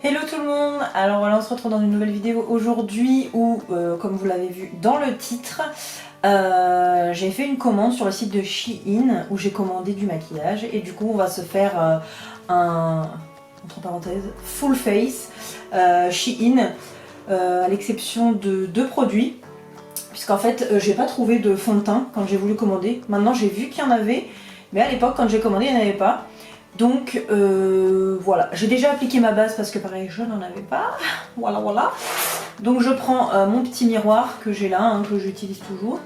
Hello tout le monde. Alors voilà, on se retrouve dans une nouvelle vidéo aujourd'hui où, comme vous l'avez vu dans le titre, j'ai fait une commande sur le site de Shein où j'ai commandé du maquillage et du coup on va se faire un, entre parenthèses, full face Shein à l'exception de deux produits puisqu'en fait j'ai pas trouvé de fond de teint quand j'ai voulu commander. Maintenant j'ai vu qu'il y en avait mais à l'époque quand j'ai commandé il n'y en avait pas. Donc voilà, j'ai déjà appliqué ma base parce que pareil je n'en avais pas, voilà. Donc je prends mon petit miroir que j'ai là, hein, que j'utilise toujours.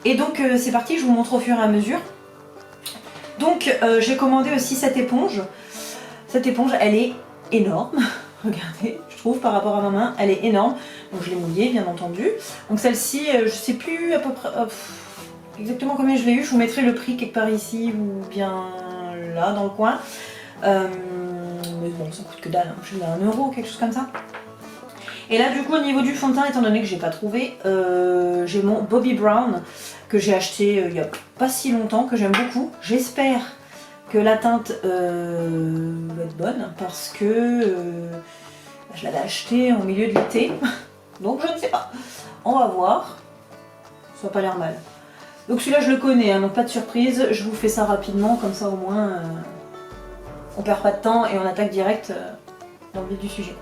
Et donc c'est parti, je vous montre au fur et à mesure. Donc j'ai commandé aussi cette éponge. Cette éponge elle est énorme, regardez, je trouve par rapport à ma main, elle est énorme. Donc je l'ai mouillée bien entendu. Donc celle-ci, je sais plus à peu près exactement combien je l'ai eu, je vous mettrai le prix quelque part ici ou bien là dans le coin. Mais bon ça coûte que dalle, hein. Je l'ai à 1 euro, quelque chose comme ça. Et là du coup au niveau du fond de teint, étant donné que j'ai pas trouvé, j'ai mon Bobbi Brown que j'ai acheté il y a pas si longtemps, que j'aime beaucoup. J'espère que la teinte va être bonne parce que je l'avais acheté au milieu de l'été. Donc je ne sais pas. On va voir. Ça n'a pas l'air mal. Donc celui-là je le connais, hein, donc pas de surprise, je vous fais ça rapidement, comme ça au moins on perd pas de temps et on attaque direct dans le vif du sujet.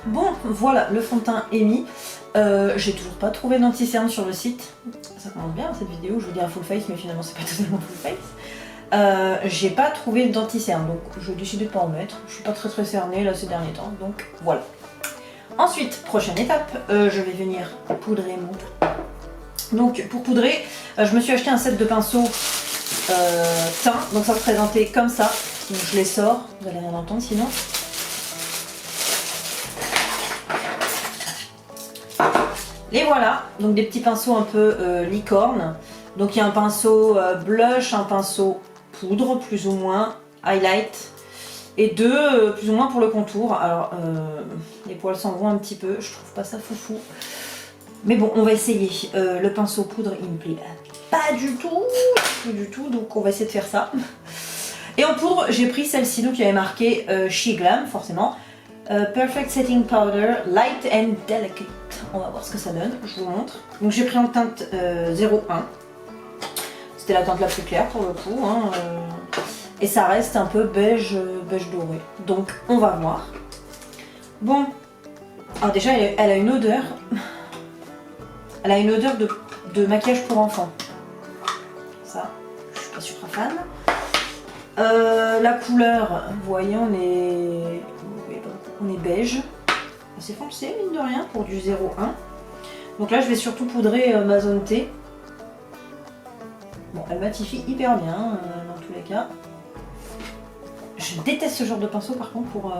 Bon voilà, le fond de teint est mis, j'ai toujours pas trouvé d'anti-cerne sur le site, ça commence bien cette vidéo, je vous dis un full face mais finalement c'est pas totalement full face. J'ai pas trouvé d'anti-cerne donc je décide de pas en mettre, je suis pas très cernée là ces derniers temps, donc voilà. Ensuite, prochaine étape, je vais venir poudrer mon teint. Donc pour poudrer, je me suis acheté un set de pinceaux teint, donc ça se présentait comme ça. Donc je les sors, vous allez rien entendre sinon. Les voilà, donc des petits pinceaux un peu licorne. Donc il y a un pinceau blush, un pinceau poudre plus ou moins, highlight. Et deux plus ou moins pour le contour. Alors les poils s'en vont un petit peu, je trouve pas ça foufou. Mais bon, on va essayer. Le pinceau poudre il me plaît pas du tout, donc on va essayer de faire ça. Et en poudre, j'ai pris celle-ci, donc il y avait marqué She Glam, forcément. Perfect Setting Powder, Light and Delicate. On va voir ce que ça donne, je vous montre. Donc j'ai pris en teinte 01. C'était la teinte la plus claire pour le coup. Hein, et ça reste un peu beige doré. Donc on va voir. Bon, alors déjà elle a une odeur. Elle a une odeur de maquillage pour enfants. Ça, je suis pas super fan. La couleur, vous voyez, on est beige. Assez foncé, mine de rien, pour du 01. Donc là, je vais surtout poudrer ma zone T. Bon, elle matifie hyper bien, dans tous les cas. Je déteste ce genre de pinceau, par contre, pour...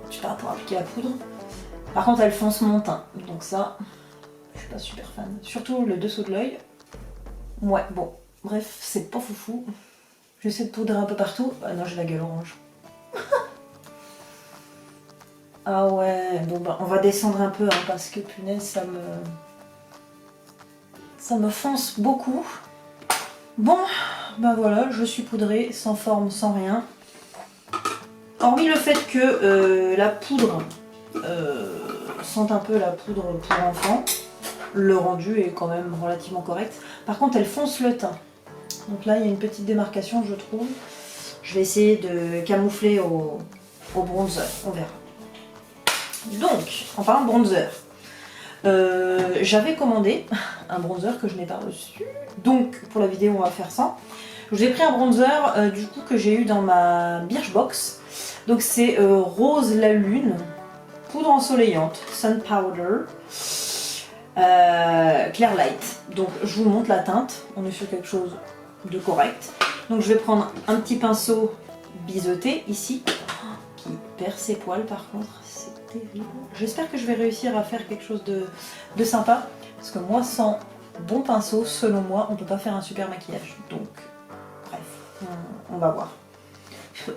je sais pas, pour appliquer la poudre. Par contre, elle fonce mon teint. Donc ça, je suis pas super fan. Surtout le dessous de l'œil. Ouais, bon. Bref, c'est pas foufou. J'essaie de poudrer un peu partout. Ah non, j'ai la gueule orange. Ah ouais, bon bah on va descendre un peu hein, parce que punaise ça me fonce beaucoup. Bon, bah voilà, je suis poudrée, sans forme, sans rien. Hormis le fait que la poudre sente un peu la poudre pour enfant, le rendu est quand même relativement correct. Par contre, elle fonce le teint. Donc là, il y a une petite démarcation, je trouve. Je vais essayer de camoufler au bronzer, on verra. Donc, en parlant de bronzer, j'avais commandé un bronzer que je n'ai pas reçu. Donc, pour la vidéo, on va faire ça. J'ai pris un bronzer du coup que j'ai eu dans ma Birchbox. Donc, c'est Rose la Lune, poudre ensoleillante, Sun Powder, Clear Light. Donc, je vous montre la teinte. On est sur quelque chose de correct. Donc, je vais prendre un petit pinceau biseauté ici, qui perd ses poils par contre. J'espère que je vais réussir à faire quelque chose de sympa parce que moi sans bon pinceau, selon moi, on peut pas faire un super maquillage. Donc bref, on va voir.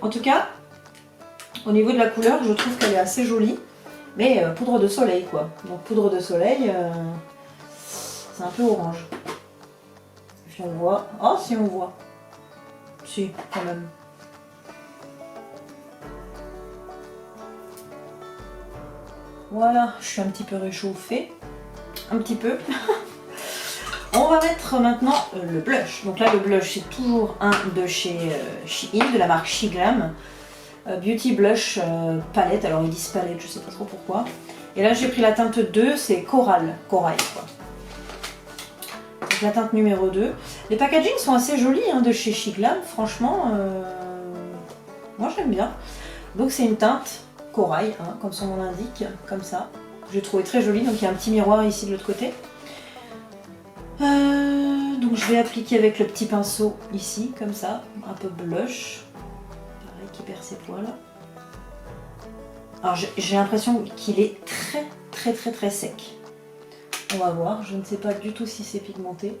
En tout cas, au niveau de la couleur, je trouve qu'elle est assez jolie, mais poudre de soleil quoi. Donc poudre de soleil, c'est un peu orange. si on voit. Oh, si on voit. Si, quand même. Voilà, je suis un petit peu réchauffée. Un petit peu. On va mettre maintenant le blush. Donc là, le blush, c'est toujours un de chez Shein, de la marque Shiglam. Beauty Blush palette. Alors, ils disent palette, je sais pas trop pourquoi. Et là, j'ai pris la teinte 2, c'est corail quoi. Donc, la teinte numéro 2. Les packagings sont assez jolis hein, de chez Shiglam. Franchement, moi, j'aime bien. Donc, c'est une teinte corail, hein, comme son nom l'indique, comme ça. J'ai trouvé très joli. Donc, il y a un petit miroir ici de l'autre côté. Donc je vais appliquer avec le petit pinceau ici, comme ça, un peu blush, pareil qui perd ses poils. Alors j'ai l'impression qu'il est très sec. On va voir, je ne sais pas du tout si c'est pigmenté.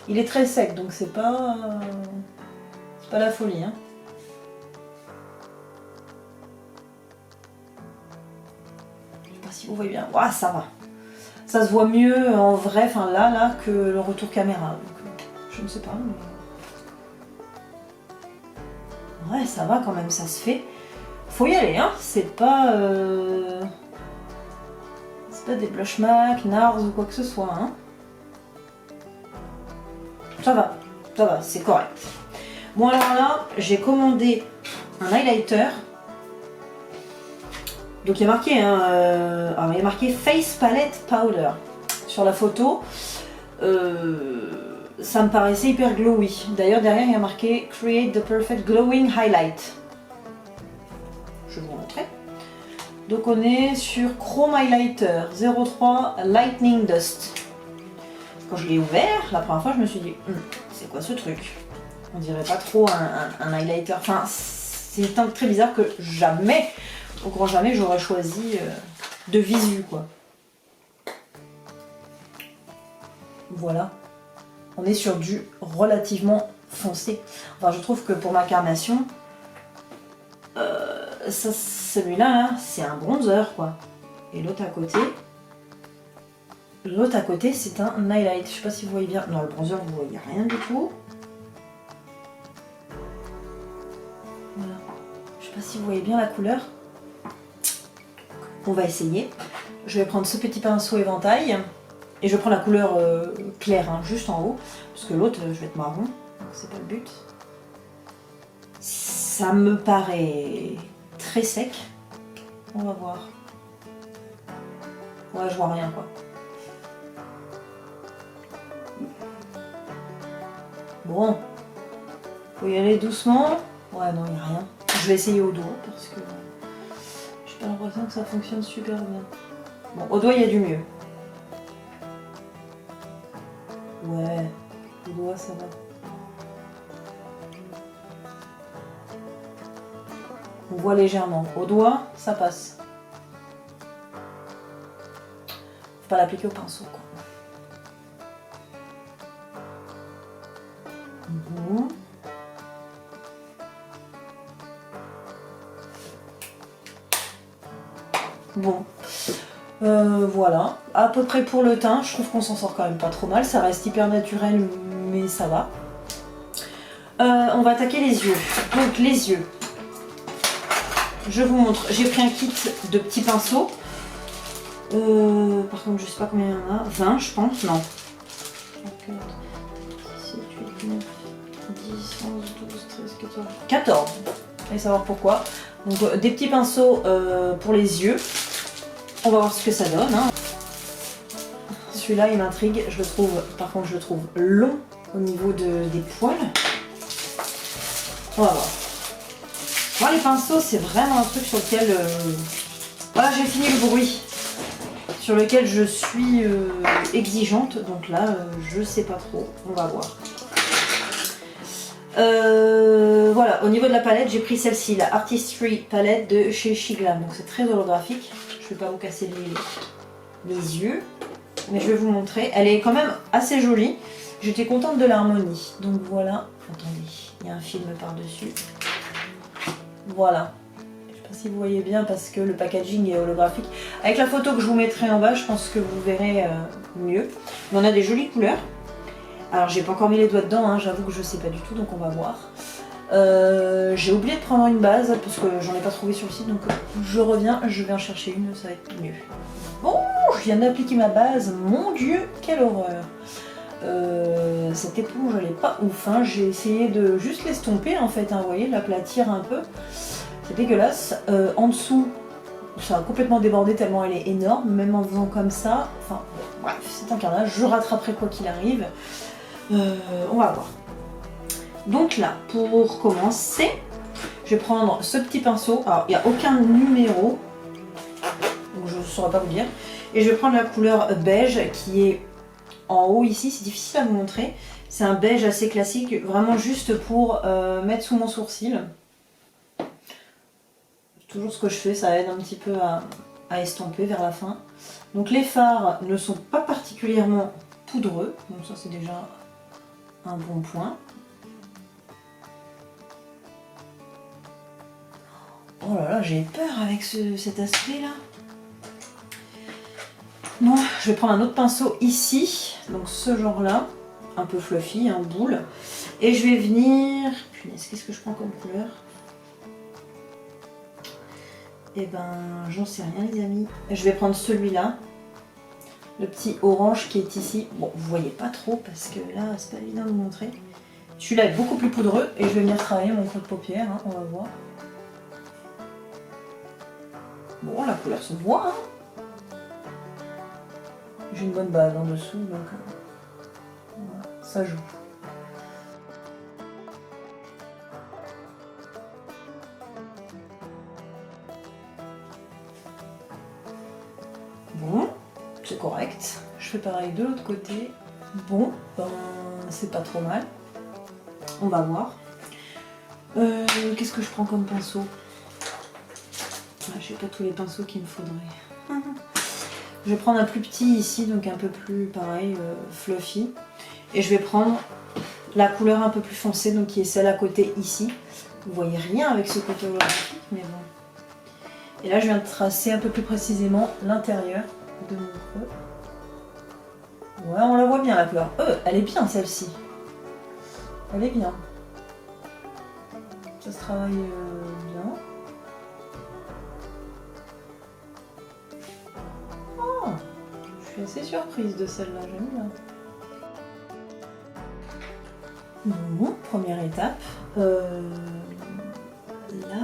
Il est très sec, donc c'est pas la folie. Hein. Je sais pas si vous voyez bien. Ouah, ça va. Ça se voit mieux en vrai, enfin là, que le retour caméra. Donc, je ne sais pas, mais... Ouais, ça va quand même, ça se fait. Faut y aller, hein. C'est pas des Blush MAC, NARS ou quoi que ce soit, hein. Ça va, c'est correct. Bon alors là, j'ai commandé un highlighter. Donc il y a marqué, il y a marqué Face Palette Powder sur la photo. Ça me paraissait hyper glowy. D'ailleurs derrière il y a marqué Create the Perfect Glowing Highlight. Je vais vous montrer. Donc on est sur Chrome Highlighter 03 Lightning Dust. Quand je l'ai ouvert, la première fois je me suis dit, c'est quoi ce truc? On dirait pas trop un highlighter. Enfin, c'est une teinte très bizarre que jamais... Au grand jamais j'aurais choisi de visu quoi. Voilà. On est sur du relativement foncé. Enfin je trouve que pour ma carnation, celui-là c'est un bronzer quoi. Et l'autre à côté, c'est un highlight. Je sais pas si vous voyez bien. Non, le bronzer vous voyez rien du tout. Voilà. Je sais pas si vous voyez bien la couleur. On va essayer. Je vais prendre ce petit pinceau éventail et je prends la couleur claire, hein, juste en haut, parce que l'autre, je vais être marron, donc c'est pas le but. Ça me paraît très sec. On va voir. Ouais, je vois rien quoi. Bon, faut y aller doucement. Ouais, non, il n'y a rien. Je vais essayer au doigt parce que j'ai l'impression que ça fonctionne super bien. Bon, au doigt, il y a du mieux. Ouais, au doigt, ça va. On voit légèrement. Au doigt, ça passe. Faut pas l'appliquer au pinceau, quoi. Bon. Bon, voilà, à peu près pour le teint, je trouve qu'on s'en sort quand même pas trop mal, ça reste hyper naturel mais ça va. On va attaquer les yeux. Donc les yeux, je vous montre, j'ai pris un kit de petits pinceaux, par contre je sais pas combien il y en a, 20 je pense, non. 4, 7, 8, 9, 10, 11, 12, 13, 14, 14, allez savoir pourquoi. Donc des petits pinceaux pour les yeux. On va voir ce que ça donne. Hein. Celui-là, il m'intrigue. Je le trouve, par contre, je le trouve long au niveau des poils. On va voir. Moi, les pinceaux, c'est vraiment un truc sur lequel... Voilà, j'ai fini le bruit. Sur lequel je suis exigeante. Donc là, je sais pas trop. On va voir. Voilà, au niveau de la palette, j'ai pris celle-ci, la Artistry palette de chez Shiglam. Donc c'est très holographique. Je vais pas vous casser les yeux, mais je vais vous montrer. Elle est quand même assez jolie. J'étais contente de l'harmonie. Donc voilà. Attendez, il y a un film par-dessus. Voilà. Je sais pas pas si vous voyez bien parce que le packaging est holographique. Avec la photo que je vous mettrai en bas, je pense que vous verrez mieux. Mais on a des jolies couleurs. Alors j'ai pas encore mis les doigts dedans, hein, j'avoue que je sais pas du tout, donc on va voir. J'ai oublié de prendre une base parce que j'en ai pas trouvé sur le site, donc je reviens, je vais en chercher une, ça va être mieux. Bon, je viens d'appliquer ma base, mon dieu, quelle horreur. Cette éponge elle est pas ouf, hein. J'ai essayé de juste l'estomper en fait, hein, vous voyez, l'aplatir un peu, c'est dégueulasse. En dessous, ça a complètement débordé tellement elle est énorme, même en faisant comme ça, enfin bref, c'est un carnage, je rattraperai quoi qu'il arrive. On va voir. Donc là, pour commencer, je vais prendre ce petit pinceau. Alors, il n'y a aucun numéro, donc je ne saurais pas vous dire. Et je vais prendre la couleur beige qui est en haut ici. C'est difficile à vous montrer. C'est un beige assez classique, vraiment juste pour mettre sous mon sourcil. Toujours ce que je fais, ça aide un petit peu à estomper vers la fin. Donc les fards ne sont pas particulièrement poudreux, donc ça c'est déjà un bon point. Oh là là, j'ai peur avec cet aspect là. Bon, je vais prendre un autre pinceau ici, donc ce genre là, un peu fluffy, un boule. Et je vais venir... Punaise, qu'est-ce que je prends comme couleur? Eh ben, j'en sais rien les amis. Je vais prendre celui-là, le petit orange qui est ici. Bon, vous voyez pas trop parce que là, c'est pas évident de vous montrer. Celui-là est beaucoup plus poudreux et je vais venir travailler mon creux de paupière, hein, on va voir. Bon, la couleur se voit, hein. J'ai une bonne base en dessous, donc voilà, ça joue. Bon, c'est correct. Je fais pareil de l'autre côté. Bon, ben, c'est pas trop mal. On va voir. Qu'est-ce que je prends comme pinceau? J'ai pas tous les pinceaux qu'il me faudrait. Je vais prendre un plus petit ici, donc un peu plus pareil, fluffy. Et je vais prendre la couleur un peu plus foncée, donc qui est celle à côté ici. Vous voyez rien avec ce côté holographique, mais bon. Et là, je viens de tracer un peu plus précisément l'intérieur de mon creux. Ouais, on la voit bien la couleur. Elle est bien celle-ci. Elle est bien. Ça se travaille bien. Oh, je suis assez surprise de celle-là, j'aime bien. Bon, première étape. Là,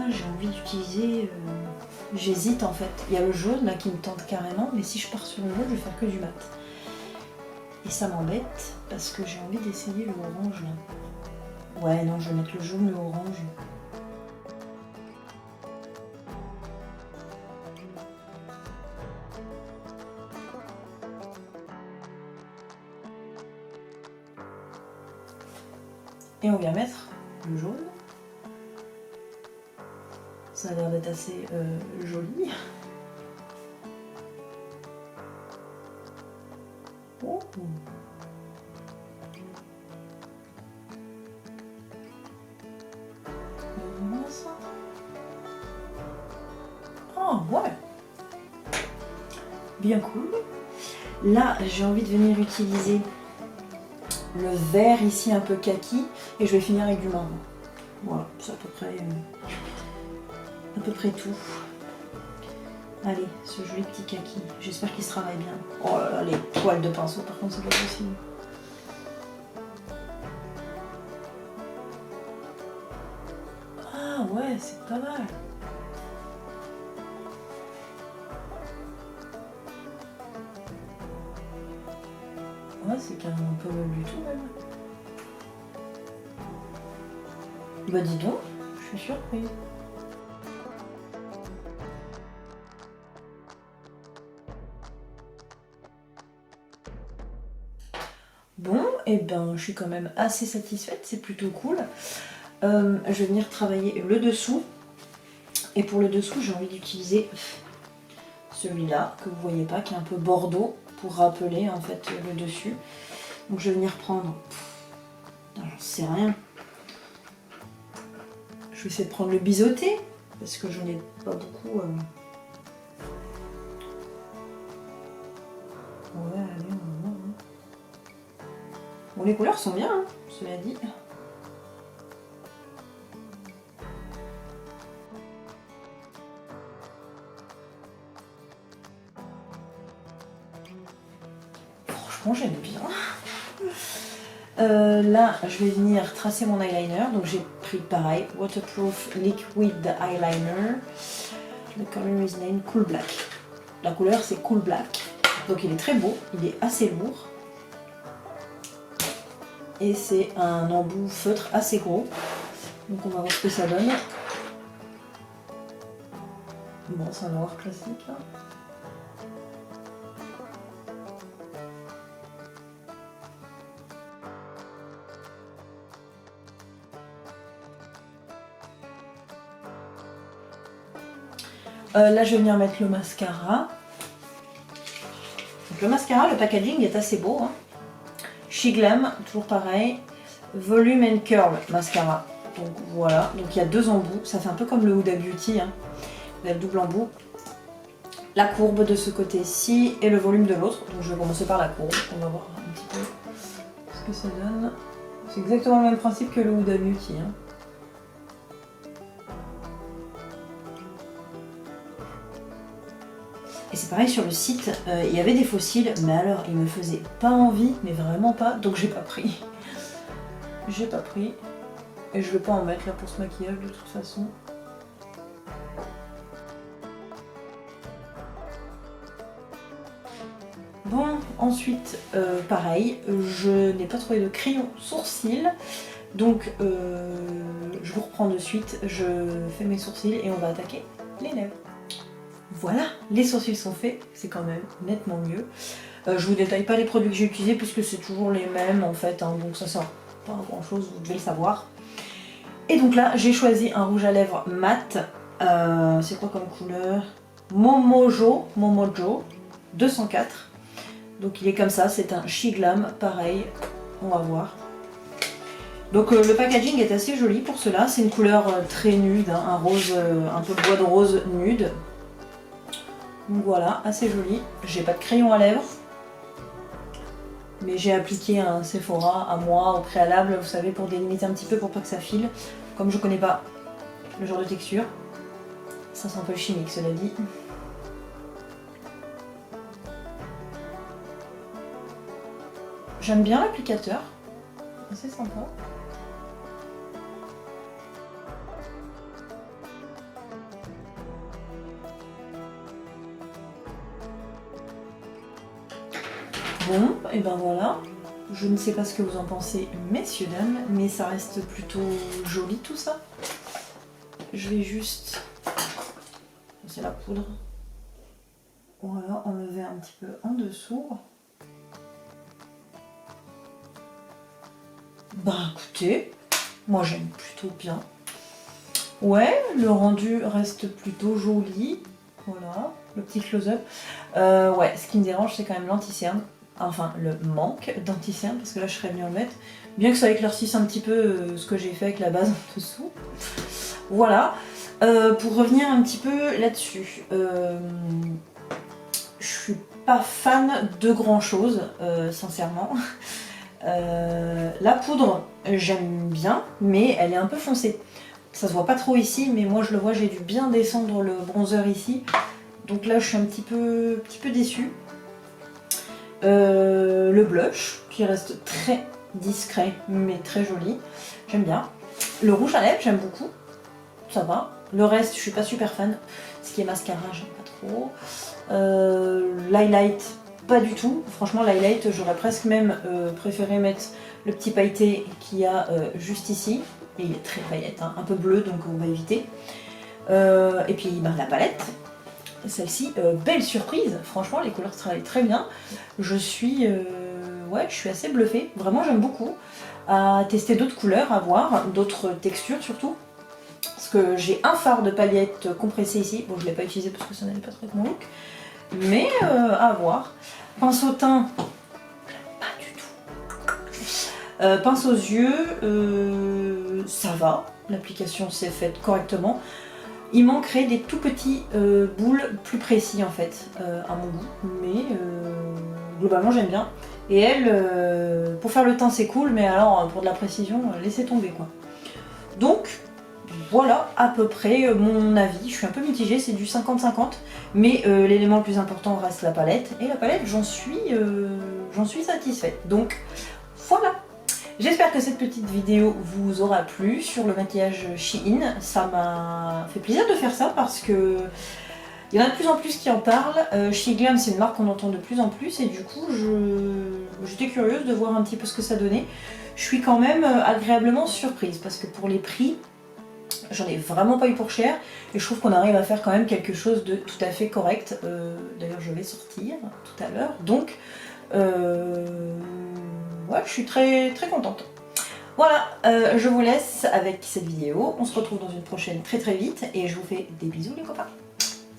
j'ai envie d'utiliser... J'hésite en fait. Il y a le jaune là qui me tente carrément, mais si je pars sur le jaune, je vais faire que du mat. Et ça m'embête parce que j'ai envie d'essayer le orange là. Ouais, non, je vais mettre le jaune, le orange. Et on vient mettre le jaune. Ça a l'air d'être assez joli. Oh. Oh ouais. Bien cool. Là, j'ai envie de venir utiliser le vert ici un peu kaki et je vais finir avec du marron. Voilà, c'est à peu près tout. Allez, ce joli petit kaki. J'espère qu'il se travaille bien. Oh là là, les poils de pinceau, par contre, c'est pas possible. Ah ouais, c'est pas mal. Ouais, c'est carrément pas mal du tout, même. Bah dis donc, je suis surprise. Bon, et ben je suis quand même assez satisfaite, c'est plutôt cool. Je vais venir travailler le dessous. Et pour le dessous, j'ai envie d'utiliser celui-là, que vous voyez pas, qui est un peu bordeaux, pour rappeler en fait le dessus. Donc je vais venir prendre... J'en sais rien. Je vais essayer de prendre le biseauté. parce que je n'ai pas beaucoup. Ouais, allez, on va voir. Bon, les couleurs sont bien, hein, cela dit. Franchement, j'aime bien. Là, je vais venir tracer mon eyeliner. Donc, j'ai pris pareil, Waterproof Liquid Eyeliner. Le color is named Cool Black. La couleur, c'est Cool Black. Donc, il est très beau. Il est assez lourd. Et c'est un embout feutre assez gros. Donc, on va voir ce que ça donne. Bon, c'est un noir classique, là. Là, je vais venir mettre le mascara. Donc, le mascara, le packaging est assez beau. Hein. SheGlam, toujours pareil. Volume and Curl mascara. Donc voilà, donc il y a deux embouts. Ça fait un peu comme le Huda Beauty. Hein. Vous avez le double embout. La courbe de ce côté-ci et le volume de l'autre. Donc je vais commencer par la courbe. On va voir un petit peu ce que ça donne. C'est exactement le même principe que le Huda Beauty. Hein. Et c'est pareil sur le site, il y avait des fossiles, mais alors ils me faisaient pas envie, mais vraiment pas, donc j'ai pas pris. J'ai pas pris. Et je vais pas en mettre là pour ce maquillage de toute façon. Bon, ensuite, pareil, je n'ai pas trouvé de crayon sourcil. Donc je vous reprends de suite, je fais mes sourcils et on va attaquer les lèvres. Voilà, les sourcils sont faits, c'est quand même nettement mieux. Je vous détaille pas les produits que j'ai utilisés puisque c'est toujours les mêmes en fait, hein, donc ça sert pas à grand chose, vous devez le savoir. Et donc là, j'ai choisi un rouge à lèvres mat. C'est quoi comme couleur? Momojo 204. Donc il est comme ça, c'est un SheGlam, pareil, on va voir. Donc le packaging est assez joli pour cela, c'est une couleur très nude, hein, un rose, un peu bois de rose nude. Donc voilà, assez joli. J'ai pas de crayon à lèvres, mais j'ai appliqué un Sephora à moi au préalable, vous savez, pour délimiter un petit peu pour pas que ça file. Comme je connais pas le genre de texture, ça sent un peu chimique cela dit. J'aime bien l'applicateur, assez sympa. Bon, et ben voilà, je ne sais pas ce que vous en pensez, messieurs, dames, mais ça reste plutôt joli tout ça. Je vais juste, c'est la poudre, voilà, enlever un petit peu en dessous. Bah écoutez, moi j'aime plutôt bien. Ouais, le rendu reste plutôt joli, voilà, le petit close-up. Ouais, ce qui me dérange c'est quand même l'anti-cerne. Enfin le manque d'anti-cerne parce que là je serais venue en mettre, bien que ça éclaircisse un petit peu ce que j'ai fait avec la base en dessous. Voilà, pour revenir un petit peu là-dessus, je suis pas fan de grand chose, sincèrement. La poudre j'aime bien, mais elle est un peu foncée. Ça se voit pas trop ici, mais moi je le vois, j'ai dû bien descendre le bronzer ici. Donc là je suis un petit peu déçue. Le blush qui reste très discret mais très joli, j'aime bien. Le rouge à lèvres j'aime beaucoup, ça va. Le reste je suis pas super fan. Ce qui est mascara j'aime pas trop. L'highlight pas du tout. Franchement l'highlight j'aurais presque même préféré mettre le petit pailleté qu'il y a juste ici. Et il est très paillette, hein, un peu bleu donc on va éviter. Et puis ben, la palette. Celle-ci, belle surprise, franchement les couleurs travaillent très bien. Je suis assez bluffée, vraiment j'aime beaucoup. À tester d'autres couleurs, à voir, d'autres textures surtout. Parce que j'ai un fard de paillettes compressé ici, bon je ne l'ai pas utilisé parce que ça n'allait pas trop avec mon look. Mais à voir. Pince au teint, pas du tout. Pince aux yeux, ça va, l'application s'est faite correctement. Il manquerait des tout petits boules plus précis en fait, à mon goût, mais globalement j'aime bien. Et elle, pour faire le teint c'est cool, mais alors pour de la précision, laissez tomber quoi. Donc voilà à peu près mon avis, je suis un peu mitigée, c'est du 50-50, mais l'élément le plus important reste la palette, et la palette j'en suis satisfaite. Donc voilà. J'espère que cette petite vidéo vous aura plu sur le maquillage Shein. Ça m'a fait plaisir de faire ça parce que il y en a de plus en plus qui en parlent. SheGlam, c'est une marque qu'on entend de plus en plus et du coup j'étais curieuse de voir un petit peu ce que ça donnait. Je suis quand même agréablement surprise parce que pour les prix, j'en ai vraiment pas eu pour cher et je trouve qu'on arrive à faire quand même quelque chose de tout à fait correct. D'ailleurs je vais sortir tout à l'heure, donc ouais, je suis très contente. Voilà, je vous laisse avec cette vidéo. On se retrouve dans une prochaine très vite et je vous fais des bisous les copains.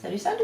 Salut, salut!